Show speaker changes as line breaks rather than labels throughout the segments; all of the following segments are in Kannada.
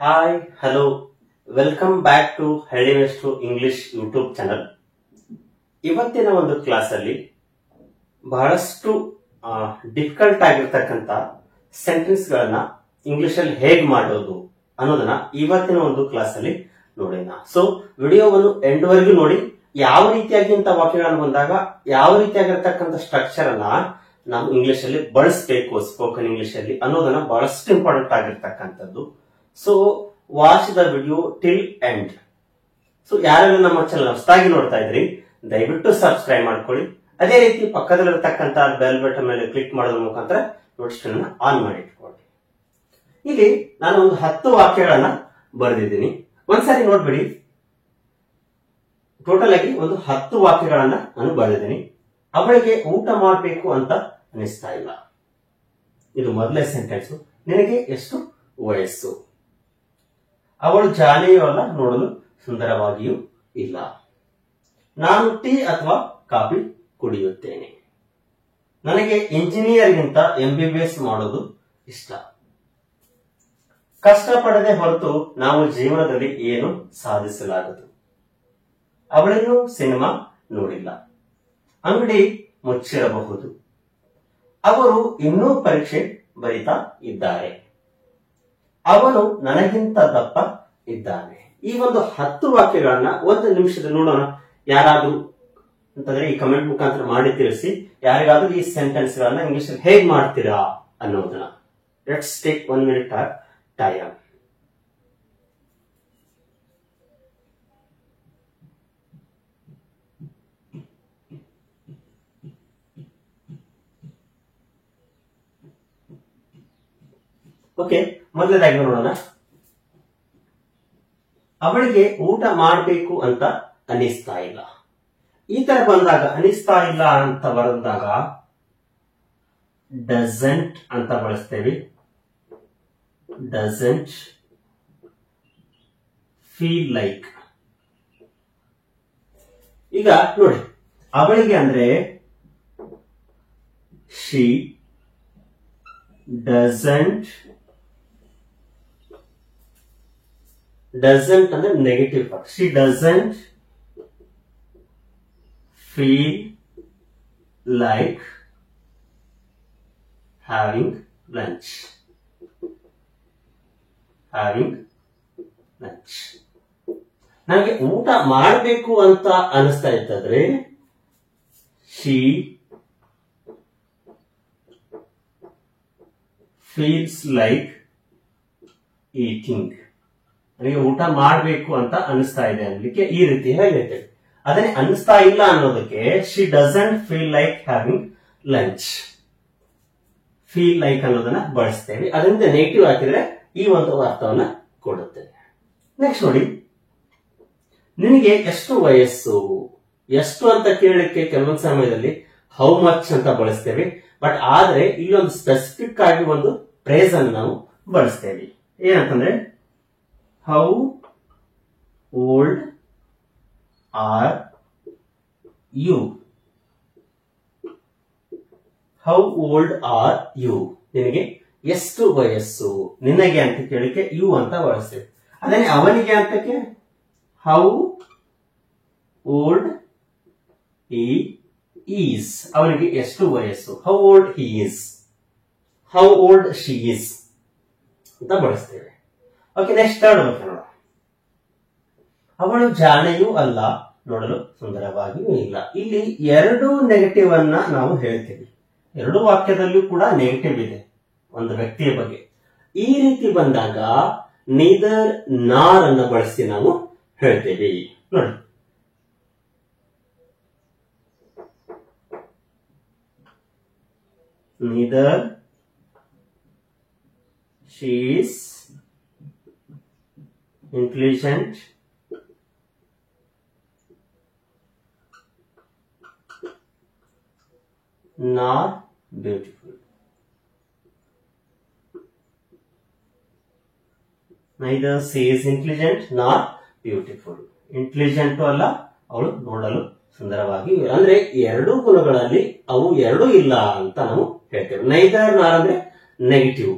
Hi hello welcome back to Halli Meshtru English YouTube channel. ಇವತ್ತಿನ ಒಂದು ಕ್ಲಾಸ್ ಅಲ್ಲಿ ಬಹಳಷ್ಟು ಡಿಫಿಕಲ್ಟ್ ಆಗಿರ್ತಕ್ಕಂಥ ಸೆಂಟೆನ್ಸ್ ಗಳನ್ನ ಇಂಗ್ಲಿಷ್ ಅಲ್ಲಿ ಹೇಗ್ ಮಾಡೋದು ಅನ್ನೋದನ್ನ ಇವತ್ತಿನ ಒಂದು ಕ್ಲಾಸ್ ಅಲ್ಲಿ ನೋಡೋಣ. ಸೊ ವಿಡಿಯೋವನ್ನು ಎಂಡ್ ವರೆಗೂ ನೋಡಿ. ಯಾವ ರೀತಿಯಾಗಿ ಇಂಥ ವಾಕ್ಯಗಳನ್ನು ಬಂದಾಗ ಯಾವ ರೀತಿಯಾಗಿರ್ತಕ್ಕಂಥ ಸ್ಟ್ರಕ್ಚರ್ ಅನ್ನ ನಾವು ಇಂಗ್ಲಿಷ್ ಅಲ್ಲಿ ಬಳಸಬೇಕು ಸ್ಪೋಕನ್ ಇಂಗ್ಲಿಷ್ ಅಲ್ಲಿ ಅನ್ನೋದನ್ನ ಬಹಳಷ್ಟು ಇಂಪಾರ್ಟೆಂಟ್ ಆಗಿರ್ತಕ್ಕಂಥದ್ದು. So watch the video till end. So ಯಾರೆಲ್ಲ ನಮ್ಮ ಚಾನಲ್ ಹೊಸದಾಗಿ ನೋಡ್ತಾ ಇದ್ರಿ ದಯವಿಟ್ಟು ಸಬ್ಸ್ಕ್ರೈಬ್ ಮಾಡ್ಕೊಳ್ಳಿ. ಅದೇ ರೀತಿ ಪಕ್ಕದಲ್ಲಿರ್ತಕ್ಕಂಥ ಬೆಲ್ ಬಟನ್ ಮೇಲೆ ಕ್ಲಿಕ್ ಮಾಡೋದ್ರ ಮುಖಾಂತರ ನೋಟಿಫಿಕೇಶನ್ ಆನ್ ಮಾಡಿ ಇಟ್ಕೊಳ್ಳಿ. ಇಲ್ಲಿ ನಾನು ಒಂದು 10 ವಾಕ್ಯಗಳನ್ನ ಬರೆದಿದ್ದೀನಿ. ಒಂದ್ಸಾರಿ ನೋಡ್ಬಿಡಿ. ಟೋಟಲ್ ಆಗಿ ಒಂದು 10 ವಾಕ್ಯಗಳನ್ನ ನಾನು ಬರೆದಿದ್ದೀನಿ. ಅವಳಿಗೆ ಊಟ ಮಾಡಬೇಕು ಅಂತ ಅನಿಸ್ತಾ ಇಲ್ಲ. ಇದು ಮೊದಲನೇ ಸೆಂಟೆನ್ಸ್. ನಿನಗೆ ಎಷ್ಟು ವಯಸ್ಸು? ಅವಳು ಜಾಲಿಯೂ ಅಲ್ಲ, ನೋಡಲು ಸುಂದರವಾಗಿಯೂ ಇಲ್ಲ. ನಾನು ಟೀ ಅಥವಾ ಕಾಫಿ ಕುಡಿಯುತ್ತೇನೆ. ನನಗೆ ಇಂಜಿನಿಯರ್ಗಿಂತ MBBS ಮಾಡೋದು ಇಷ್ಟ. ಕಷ್ಟಪಡದೆ ಹೊರತು ನಾವು ಜೀವನದಲ್ಲಿ ಏನು ಸಾಧಿಸಲಾಗದು. ಅವಳಿನ್ನೂ ಸಿನಿಮಾ ನೋಡಿಲ್ಲ. ಅಂಗಡಿ ಮುಚ್ಚಿರಬಹುದು. ಅವರು ಇನ್ನೂ ಪರೀಕ್ಷೆ ಬರೀತಾ ಇದ್ದಾರೆ. ಅವನು ನನಗಿಂತ ದಪ್ಪ ಇದ್ದಾನೆ. ಈ ಒಂದು 10 ವಾಕ್ಯಗಳನ್ನ ಒಂದು ನಿಮಿಷದಲ್ಲಿ ನೋಡೋಣ. ಯಾರಾದ್ರೂ ಅಂತಂದ್ರೆ ಈ ಕಮೆಂಟ್ ಮುಖಾಂತರ ಮಾಡಿ ತಿಳಿಸಿ, ಯಾರಿಗಾದ್ರೂ ಈ ಸೆಂಟೆನ್ಸ್ ಗಳನ್ನ ಇಂಗ್ಲಿಷ್ ಅಲ್ಲಿ ಹೇಗ್ ಮಾಡ್ತೀರಾ ಅನ್ನೋದನ್ನ. Let's take 1 minute time. Okay, ಮೊದಲನೇದಾಗಿ ನೋಡೋಣ. ಅವಳಿಗೆ ಊಟ ಮಾಡಬೇಕು ಅಂತ ಅನಿಸ್ತಾ ಇಲ್ಲ. ಈ ತರ ಬಂದಾಗ ಅನಿಸ್ತಾ ಇಲ್ಲ ಅಂತ ಬಂದಾಗ ಡಸಂಟ್ ಅಂತ ಬಳಸ್ತೇವೆ. Doesn't feel like. ಈಗ ನೋಡಿ, ಅವಳಿಗೆ ಅಂದ್ರೆ ಶಿ ಡಸಂಟ್ ಅಂದ್ರೆ negative part. She doesn't feel like having lunch. ನನಗೆ ಊಟ ಮಾಡಬೇಕು ಅಂತ ಅನಿಸ್ತಾ ಇದ್ದಾದ್ರೆ ಶಿ ಫೀಲ್ಸ್ ಲೈಕ್ ಈಟಿಂಗ್. ನನಗೆ ಊಟ ಮಾಡಬೇಕು ಅಂತ ಅನಿಸ್ತಾ ಇದೆ ಅನ್ಲಿಕ್ಕೆ ಈ ರೀತಿ ಹೇಳಿರ್ತೇವೆ. ಅದನ್ನೇ ಅನಿಸ್ತಾ ಇಲ್ಲ ಅನ್ನೋದಕ್ಕೆ she doesn't feel like having lunch. Feel like ಅನ್ನೋದನ್ನ ಬಳಸ್ತೇವೆ. ಅದರಿಂದ ನೆಗೆಟಿವ್ ಹಾಕಿದ್ರೆ ಈ ಒಂದು ಅರ್ಥವನ್ನ ಕೊಡುತ್ತೆ. ನೆಕ್ಸ್ಟ್ ನೋಡಿ, ನಿನಗೆ ಎಷ್ಟು ವಯಸ್ಸು? ಎಷ್ಟು ಅಂತ ಕೇಳಲಿಕ್ಕೆ ಕೆಲವೊಂದು ಸಮಯದಲ್ಲಿ ಹೌ ಮಚ್ ಅಂತ ಬಳಸ್ತೇವೆ. ಬಟ್ ಆದ್ರೆ ಇಲ್ಲಿ ಒಂದು ಸ್ಪೆಸಿಫಿಕ್ ಆಗಿ ಒಂದು ಫ್ರೇಸ್ ಅನ್ನು ನಾವು ಬಳಸ್ತೇವೆ. ಏನಂತಂದ್ರೆ how old are you? How old are you? ನಿನಗೆ ಎಷ್ಟು ವಯಸ್ಸು? ನಿನಗೆ ಅಂತ ಕೇಳಿಕೆ ಯು ಅಂತ ಬಳಸ್ತೇವೆ. ಅದನ್ನೇ ಅವನಿಗೆ ಅಂತಕ್ಕೆ ಹೌ ಓಲ್ಡ್ ಈ ಈಸ್. ಅವನಿಗೆ ಎಷ್ಟು ವಯಸ್ಸು? How old he is. How old she is ಅಂತ ಬಳಸ್ತೇವೆ. ಓಕೆ, ನೆಕ್ಸ್ಟ್ ಥರ್ಡ್ ವಾಕ್ಯ ನೋಡ. ಅವಳು ಜಾಣೆಯೂ ಅಲ್ಲ, ನೋಡಲು ಸುಂದರವಾಗಿಯೂ ಇಲ್ಲ. ಇಲ್ಲಿ 2 ನೆಗೆಟಿವ್ ಅನ್ನ ನಾವು ಹೇಳ್ತೀವಿ. 2 ವಾಕ್ಯದಲ್ಲೂ ಕೂಡ ನೆಗೆಟಿವ್ ಇದೆ ಒಂದು ವ್ಯಕ್ತಿಯ ಬಗ್ಗೆ. ಈ ರೀತಿ ಬಂದಾಗ ನೀದರ್ ನಾರ್ ಅನ್ನ ಬಳಸಿ ನಾವು ಹೇಳ್ತೇವೆ. ನೋಡಿ, neither she is intelligent nor beautiful. Neither she is intelligent nor beautiful. Intelligent ಅಲ್ಲ, ಅವಳು ನೋಡಲು ಸುಂದರವಾಗಿ. ಅಂದ್ರೆ 2 ಗುಣಗಳಲ್ಲಿ ಅವು 2 ಇಲ್ಲ ಅಂತ ನಾವು ಹೇಳ್ತೇವೆ. ನೈದರ್ ನಾರ್ ಅಂದ್ರೆ ನೆಗೆಟಿವ್,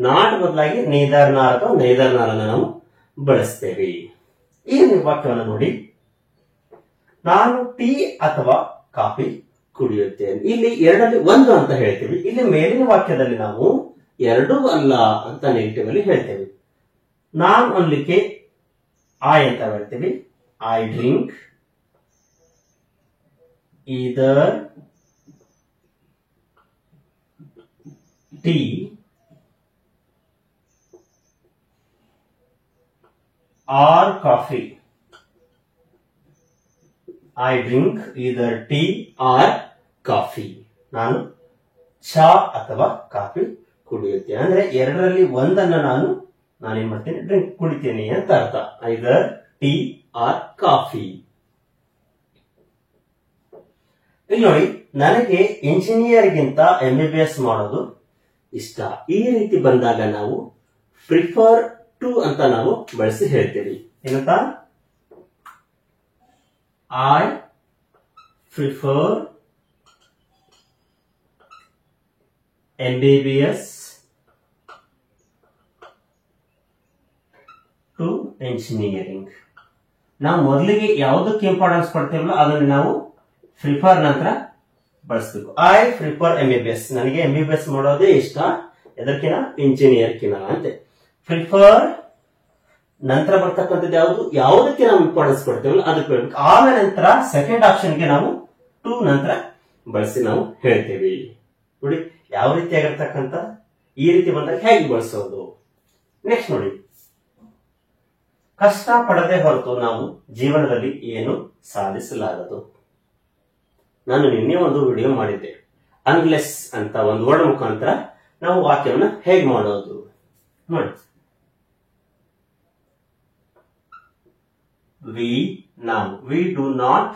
ನಾಟ್ ಬದಲಾಗಿ ನೀದರ್ ನಾರ್ ಅಥವಾ ನೈದರ್ ನಾರ್ ಅನ್ನು ನಾವು ಬಳಸ್ತೇವೆ. ಈ ವಾಕ್ಯವನ್ನು ನೋಡಿ, ನಾನು ಟೀ ಅಥವಾ ಕಾಫಿ ಕುಡಿಯುತ್ತೇನೆ. ಇಲ್ಲಿ ಎರಡರಲ್ಲಿ ಒಂದು ಅಂತ ಹೇಳ್ತೀವಿ. ಇಲ್ಲಿ ಮೇಲಿನ ವಾಕ್ಯದಲ್ಲಿ ನಾವು ಎರಡೂ ಅಲ್ಲ ಅಂತ ನೆಗೆಟಿವ್ ಅಲ್ಲಿ ಹೇಳ್ತೇವೆ. ನಾನು ಅನ್ಲಿಕ್ಕೆ ಐ ಅಂತ ಹೇಳ್ತೀವಿ. I drink either tea or coffee. I drink either tea or coffee. ನಾನು ಚಾ ಅಥವಾ ಕಾಫಿ ಕುಡಿಯುತ್ತೇನೆ. ಅಂದ್ರೆ ಎರಡರಲ್ಲಿ ಒಂದನ್ನು ನಾನೇನ್ ಮಾಡ್ತೇನೆ, ಡ್ರಿಂಕ್ ಕುಡಿತೇನೆ ಅಂತ ಅರ್ಥ. ಐದರ್ ಟೀ ಆರ್ ಕಾಫಿ. ಇಲ್ಲಿ ನೋಡಿ, ನನಗೆ ಇಂಜಿನಿಯರ್ಗಿಂತ MBBS ಮಾಡೋದು ಇಷ್ಟ. ಈ ರೀತಿ ಬಂದಾಗ ನಾವು ಪ್ರಿಫರ್ ಟು ಅಂತ ನಾವು ಬಳಸಿ ಹೇಳ್ತೀವಿ. ಏನಂತ? I prefer MBBS to engineering. ನಾವು ಮೊದಲಿಗೆ ಯಾವುದಕ್ಕೆ ಇಂಪಾರ್ಟೆನ್ಸ್ ಕೊಡ್ತೇವಲ್ಲ ಅದನ್ನು ನಾವು ಪ್ರಿಫರ್ ನಂತರ ಬಳಸಬೇಕು. I prefer MBBS. ನನಗೆ MBBS ಮಾಡೋದೇ ಇಷ್ಟ, ಎದಕ್ಕಿನ? ಇಂಜಿನಿಯರ್ಕಿನ ಅಂತೆ. ಪ್ರಿಫರ್ ನಂತರ ಬರ್ತಕ್ಕಂಥದ್ದು ಯಾವುದು? ಯಾವುದಕ್ಕೆ ನಾವು ಇಂಪಾರ್ಟೆನ್ಸ್ ಕೊಡ್ತೇವಲ್ಲ ಅದಕ್ಕೆ ಹೇಳ್ಬೇಕು. ಆಮೇಲೆ ನಂತರ ಸೆಕೆಂಡ್ ಆಪ್ಷನ್ಗೆ ನಾವು ಟು ನಂತರ ಬಳಸಿ ನಾವು ಹೇಳ್ತೇವೆ. ನೋಡಿ ಯಾವ ರೀತಿಯಾಗಿರ್ತಕ್ಕಂಥ, ಈ ರೀತಿ ಬಂದಾಗ ಹೇಗೆ ಬಳಸೋದು. ನೆಕ್ಸ್ಟ್ ನೋಡಿ, ಕಷ್ಟ ಪಡದೆ ಹೊರತು ನಾವು ಜೀವನದಲ್ಲಿ ಏನು ಸಾಧಿಸಲಾಗದು. ನಾನು ನಿನ್ನೆ ಒಂದು ವಿಡಿಯೋ ಮಾಡಿದ್ದೆ. ಅನ್ಲೆಸ್ ಅಂತ ಒಂದು ವರ್ಡ್ ಮುಖಾಂತರ ನಾವು ವಾಕ್ಯವನ್ನ ಹೇಗೆ ಮಾಡೋದು ನೋಡಿ. we do not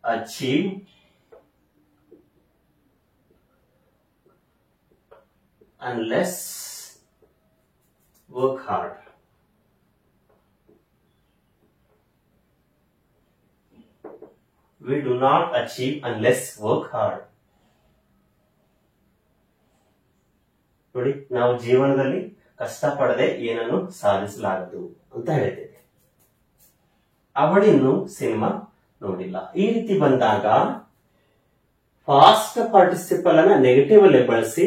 achieve unless work hard. We do not achieve unless work hard. ನೋಡಿ, ನಾವು ಜೀವನದಲ್ಲಿ ಕಷ್ಟಪಡದೆ ಏನನ್ನು ಸಾಧಿಸಲಾಗದು ಅಂತ ಹೇಳ್ತೇವೆ. ಅವಳಿನ್ನು ಸಿನಿಮಾ ನೋಡಿಲ್ಲ. ಈ ರೀತಿ ಬಂದಾಗ ಫಾಸ್ಟ್ ಪಾರ್ಟಿಸಿಪಲ್ ಅನ್ನ ನೆಗೆಟಿವ್ ಅಲ್ಲಿ ಬಳಸಿ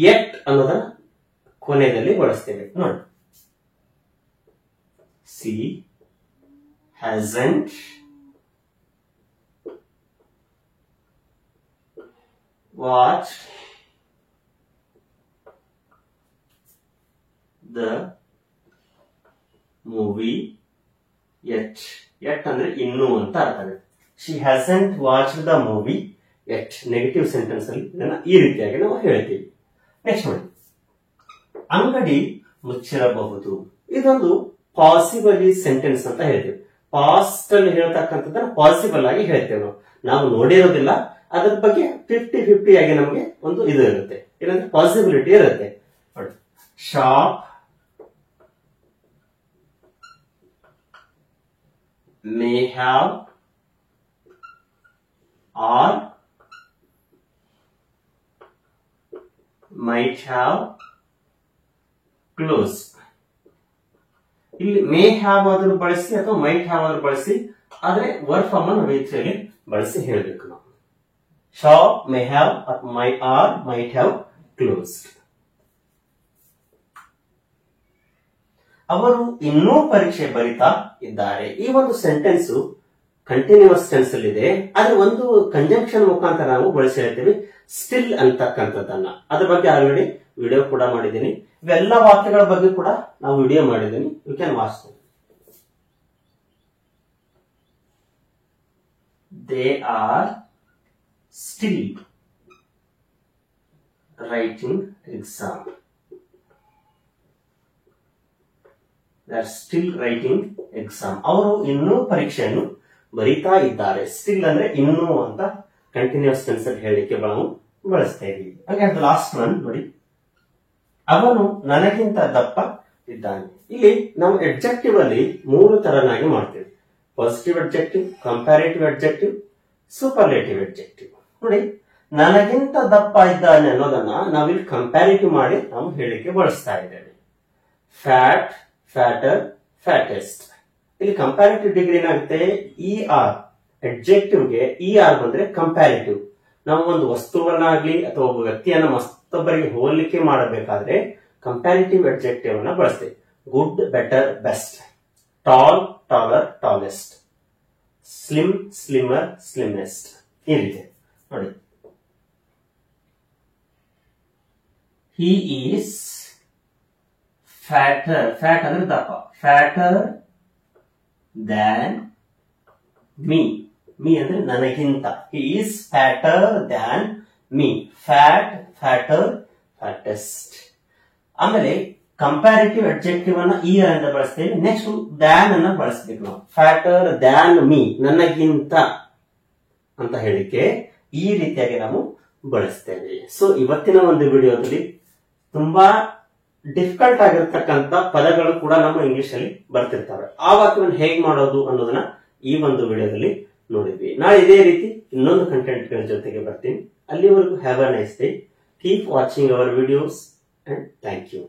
ಯೆಟ್ ಅನ್ನೋದನ್ನ ಕೊನೆಯಲ್ಲಿ ಬಳಸ್ತೇವೆ. ನೋಡಿ, C hasn't watched the movie yet. Yet ಅಂದ್ರೆ ಇನ್ನು ಅಂತ ಅರ್ಥ. She hasn't watched the movie yet. Negative sentence ಅಲ್ಲಿ ಇದನ್ನ ಈ ರೀತಿಯಾಗಿ ನಾವು ಹೇಳ್ತೀವಿ. ನೆಕ್ಸ್ಟ್ ನೋಡಿ, ಅಂಗಡಿ ಮುಚ್ಚಿರಬಹುದು. ಇದೊಂದು ಪಾಸಿಬಲಿ ಸೆಂಟೆನ್ಸ್ ಅಂತ ಹೇಳ್ತೀವಿ. ಪಾಸ್ಟ್ ಅಲ್ಲಿ ಹೇಳ್ತಕ್ಕಂಥದ್ದನ್ನ ಪಾಸಿಬಲ್ ಆಗಿ ಹೇಳ್ತೇವೆ. ನಾವು ನೋಡಿರೋದಿಲ್ಲ, ಅದ್ರ ಬಗ್ಗೆ 50-50 ಆಗಿ ನಮಗೆ ಒಂದು ಇದು ಇರುತ್ತೆ, ಏನಂದ್ರೆ ಪಾಸಿಬಿಲಿಟಿ ಇರುತ್ತೆ. Shop may have or might have close. ಇಲ್ಲಿ ಮೇ ಹ್ಯಾವ್ ಆದ್ರೂ ಬಳಸಿ ಅಥವಾ ಮೈಟ್ ಹ್ಯಾವ್ ಆದ್ರೂ ಬಳಸಿ, ಆದ್ರೆ ವರ್ಡ್ ಫಾರ್ಮ್ ಅನ್ನು ರೀತಿಯಲ್ಲಿ ಬಳಸಿ ಹೇಳಬೇಕು ನಾವು. Shop may have or might have closed. ಅವರು ಇನ್ನೂ ಪರೀಕ್ಷೆ ಬರಿತಾ ಇದ್ದಾರೆ. ಈ ಒಂದು ಸೆಂಟೆನ್ಸ್ ಕಂಟಿನ್ಯೂಸ್ ಟೆನ್ಸ್ ಅಲ್ಲಿ ಇದೆ. ಆದ್ರೆ ಒಂದು ಕಂಜಂಕ್ಷನ್ ಮುಖಾಂತರ ನಾವು ಬಳಸಿ ಹೇಳ್ತೀವಿ ಸ್ಟಿಲ್ ಅಂತಕ್ಕಂಥದ್ದನ್ನ. ಅದ್ರ ಬಗ್ಗೆ ಆಲ್ರೆಡಿ ವಿಡಿಯೋ ಕೂಡ ಮಾಡಿದ್ದೀನಿ. ಇವೆಲ್ಲ ವಾಕ್ಯಗಳ ಬಗ್ಗೆ ಕೂಡ ನಾವು ವಿಡಿಯೋ ಮಾಡಿದ್ದೀನಿ. You can watch them. They are still writing exam. They are still writing exam. ಅವರು ಇನ್ನೂ ಪರೀಕ್ಷೆಯನ್ನು ಬರೀತಾ ಇದ್ದಾರೆ. ಸ್ಟಿಲ್ ಅಂದ್ರೆ ಇನ್ನೂ ಅಂತ ಕಂಟಿನ್ಯೂಸ್ ಟೆನ್ಸ್ ಅಲ್ಲಿ ಹೇಳಿಕೆ ನಾವು ಬಳಸ್ತೇವೆ. ಹಾಗೆ ಲಾಸ್ಟ್ ಒನ್ ನೋಡಿ, ಅವನು ನನಗಿಂತ ದಪ್ಪ ಇದ್ದಾನೆ. ಇಲ್ಲಿ ನಾವು ಅಡ್ಜೆಕ್ಟಿವ್ ಅಲ್ಲಿ 3 ತರನಾಗಿ ಮಾಡ್ತೇವೆ. Positive adjective, comparative adjective, superlative adjective. ನೋಡಿ, ನನಗಿಂತ ದಪ್ಪ ಇದ್ದಾನೆ ಅನ್ನೋದನ್ನ ನಾವಿಲ್ಲಿ ಕಂಪ್ಯಾರಿಟಿವ್ ಮಾಡಿ ನಾವು ಹೇಳಿಕೆ ಬಳಸ್ತಾ ಇದ್ದೇವೆ. ಫ್ಯಾಟ್, ಫ್ಯಾಟರ್, ಫ್ಯಾಟೆಸ್ಟ್. ಇಲ್ಲಿ ಕಂಪ್ಯಾರಿಟಿವ್ ಡಿಗ್ರಿ ಏನಾಗುತ್ತೆ, ER ಅಡ್ಜೆಕ್ಟಿವ್ಗೆ ER ಬಂದ್ರೆ ಕಂಪ್ಯಾರಿಟಿವ್. ನಾವು ಒಂದು ವಸ್ತುವನ್ನಾಗ್ಲಿ ಅಥವಾ ಒಬ್ಬ ವ್ಯಕ್ತಿಯನ್ನ ಮತ್ತೊಬ್ಬರಿಗೆ ಹೋಲಿಕೆ ಮಾಡಬೇಕಾದ್ರೆ ಕಂಪ್ಯಾರಿಟಿವ್ ಅಡ್ಜೆಕ್ಟಿವ್ ಅನ್ನ ಬಳಸ್ತೇವೆ. Good, better, best. Tall, taller, tallest. Slim, slimmer, slimmest. ಈ ರೀತಿ ನೋಡಿ. He is fatter, fat ಅಂದ್ರೆ ದಪ್ಪ, fatter than me, me ಅಂದ್ರೆ ನನಗಿಂತ. He is fatter than me, fat, fatter, fattest. ಆಮೇಲೆ ಕಂಪ್ಯಾರಿಟಿವ್ ಅಡ್ಜೆಕ್ಟಿವ್ ಅನ್ನ ER ಅಂತ ಬಳಸ್ತೇವೆ. ನೆಕ್ಸ್ಟ್ ದ್ಯಾನ್ ಅನ್ನ ಬಳಸಬೇಕು ನಾವು. ಫ್ಯಾಟರ್ ದ್ಯಾನ್ ಮೀ, ನನಗಿಂತ ಅಂತ ಹೇಳಿಕೆ ಈ ರೀತಿಯಾಗಿ ನಾವು ಬಳಸ್ತೇವೆ. ಸೊ ಇವತ್ತಿನ ಒಂದು ವಿಡಿಯೋದಲ್ಲಿ ತುಂಬಾ ಡಿಫಿಕಲ್ಟ್ ಆಗಿರ್ತಕ್ಕಂಥ ಪದಗಳು ಕೂಡ ನಮ್ಮ ಇಂಗ್ಲಿಷ್ ಅಲ್ಲಿ ಬರ್ತಿರ್ತವೆ. ಆ ವಾಕ್ಯವನ್ನು ಹೇಗೆ ಮಾಡೋದು ಅನ್ನೋದನ್ನ ಈ ಒಂದು ವಿಡಿಯೋದಲ್ಲಿ ನೋಡಿದ್ವಿ. ನಾಳೆ ಇದೇ ರೀತಿ ಇನ್ನೊಂದು ಕಂಟೆಂಟ್ ಗಳ ಜೊತೆಗೆ ಬರ್ತೀನಿ. ಅಲ್ಲಿವರೆಗೂ have a nice day. Keep watching our videos and thank you.